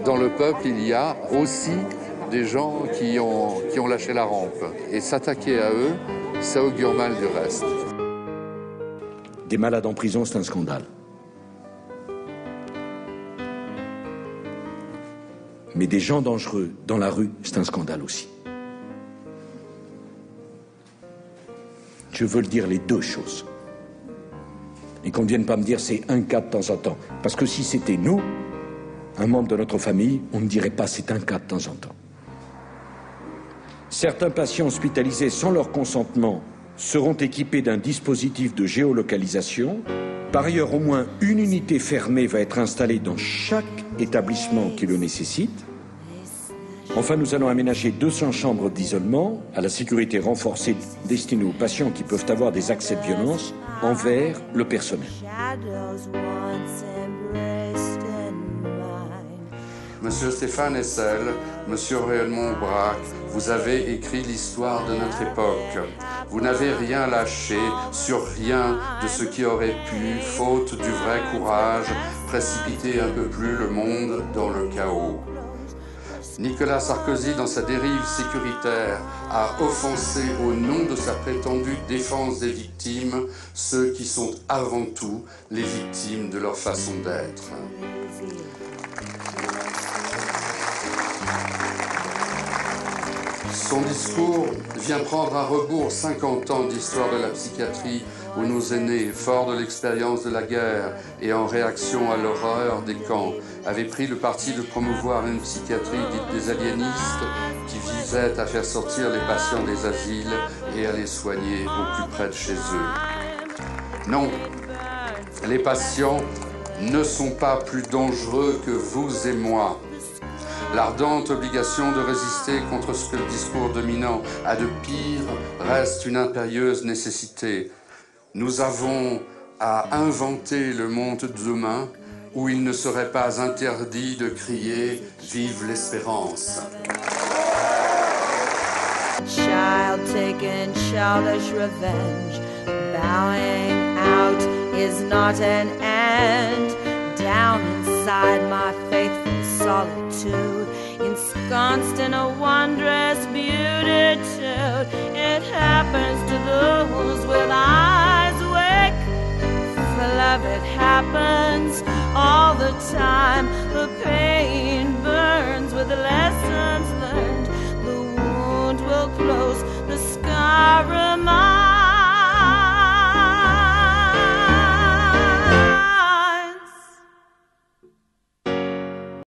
Dans le peuple, il y a aussi des gens qui ont lâché la rampe. Et s'attaquer à eux, ça augure mal du reste. Des malades en prison, c'est un scandale. Mais des gens dangereux dans la rue, c'est un scandale aussi. Je veux le dire les deux choses. Et qu'on ne vienne pas me dire c'est un cas de temps en temps. Parce que si c'était nous, un membre de notre famille, on ne dirait pas c'est un cas de temps en temps. Certains patients hospitalisés sans leur consentement seront équipés d'un dispositif de géolocalisation. Par ailleurs, au moins une unité fermée va être installée dans chaque établissement qui le nécessite. Enfin, nous allons aménager 200 chambres d'isolement à la sécurité renforcée destinées aux patients qui peuvent avoir des accès de violence envers le personnel. Monsieur Stéphane Hessel, Monsieur Raymond Aubrac, vous avez écrit l'histoire de notre époque. Vous n'avez rien lâché sur rien de ce qui aurait pu, faute du vrai courage, précipiter un peu plus le monde dans le chaos. Nicolas Sarkozy, dans sa dérive sécuritaire, a offensé au nom de sa prétendue défense des victimes ceux qui sont avant tout les victimes de leur façon d'être. Son discours vient prendre à rebours 50 ans d'histoire de la psychiatrie où nos aînés, forts de l'expérience de la guerre et en réaction à l'horreur des camps, avaient pris le parti de promouvoir une psychiatrie dite des aliénistes qui visait à faire sortir les patients des asiles et à les soigner au plus près de chez eux. Non, les patients ne sont pas plus dangereux que vous et moi. L'ardente obligation de résister contre ce que le discours dominant a de pire reste une impérieuse nécessité. Nous avons à inventer le monde de demain où il ne serait pas interdit de crier « Vive l'espérance ». Child taking childish revenge, bowing out is not an end. Down inside my faithful solitude, ensconced in a wondrous beatitude, it happens to those with eyes awake. For love, it happens all the time. The pain burns with the